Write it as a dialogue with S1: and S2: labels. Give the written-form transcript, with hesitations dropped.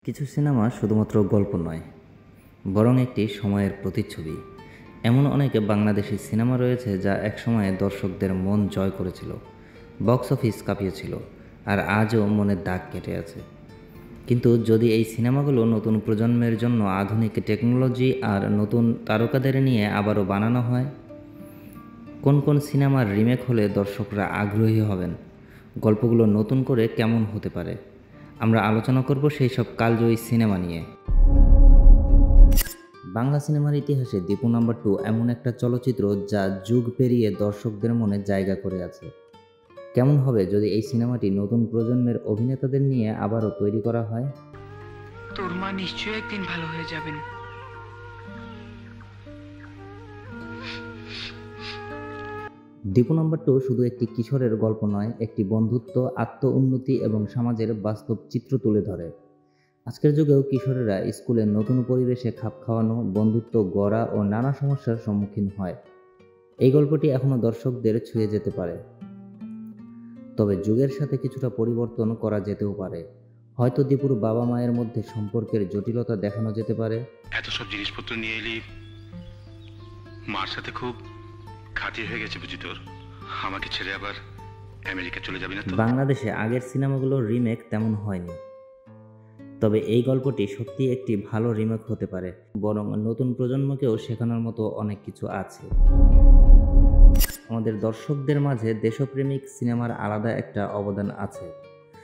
S1: কিছু সিনেমা শুধুমাত্র গল্প নয়, বরং একটি সময়ের প্রতিচ্ছবি। এমন অনেক বাংলাদেশি সিনেমা রয়েছে যা একসময়ে দর্শকদের মন জয় করেছিল, বক্স অফিস কাঁপিয়েছিল, আর আজও মনের দাগ কেটে আছে। কিন্তু যদি এই সিনেমাগুলো নতুন প্রজন্মের জন্য আধুনিক টেকনোলজি আর নতুন তারকাদের নিয়ে আবারও বানানো হয়, কোন কোন সিনেমার রিমেক হলে দর্শকরা আগ্রহী হবেন, গল্পগুলো নতুন করে কেমন হতে পারে, আমরা আলোচনা করব সেই সব কালজয়ী সিনেমা নিয়ে। বাংলা সিনেমার ইতিহাসে দীপু নাম্বার 2 এমন একটা চলচ্চিত্র যা যুগ পেরিয়ে দর্শকদের মনে জায়গা করে আছে। কেমন হবে যদি এই সিনেমাটি নতুন প্রজন্মের অভিনেতাদের নিয়ে আবারও তৈরি করা হয়?
S2: তোর মা নিশ্চয়ই একদিন ভালো হয়ে যাবেন।
S1: দীপু নাম্বার 2 শুধু একটি কিশোরের গল্প নয়, একটি বন্ধুত্ব, আত্ম-উন্নতি এবং সমাজের বাস্তব চিত্র তুলে ধরে। আজকের যুগেও কিশোরেরা স্কুলের নতুন পরিবেশে খাপ খাওয়ানো, বন্ধুত্ব গড়া ও নানা সমস্যার সম্মুখীন হয়। এই গল্পটি এখনও দর্শকদের ছুঁয়ে যেতে পারে, তবে যুগের সাথে কিছুটা পরিবর্তন করা যেতেও পারে। হয়তো দীপুর বাবা মায়ের মধ্যে সম্পর্কের জটিলতা দেখানো যেতে পারে।
S3: এত সব জিনিসপত্র নিয়ে এলি, মার সাথে খুব খাতির হয়ে গেছে বুঝি তোর। আমাকে ছেড়ে আবার আমেরিকা চলে যাবি না তো?
S1: বাংলাদেশে আগের সিনেমাগুলোর রিমেক তেমন হয়নি, তবে এই গল্পটি সত্যি একটি ভালো রিমেক হতে পারে, বরং নতুন প্রজন্মকেও শেখানোর মতো অনেক কিছু আছে। আমাদের দর্শকদের মাঝে দেশপ্রেমিক সিনেমার আলাদা একটা অবদান আছে।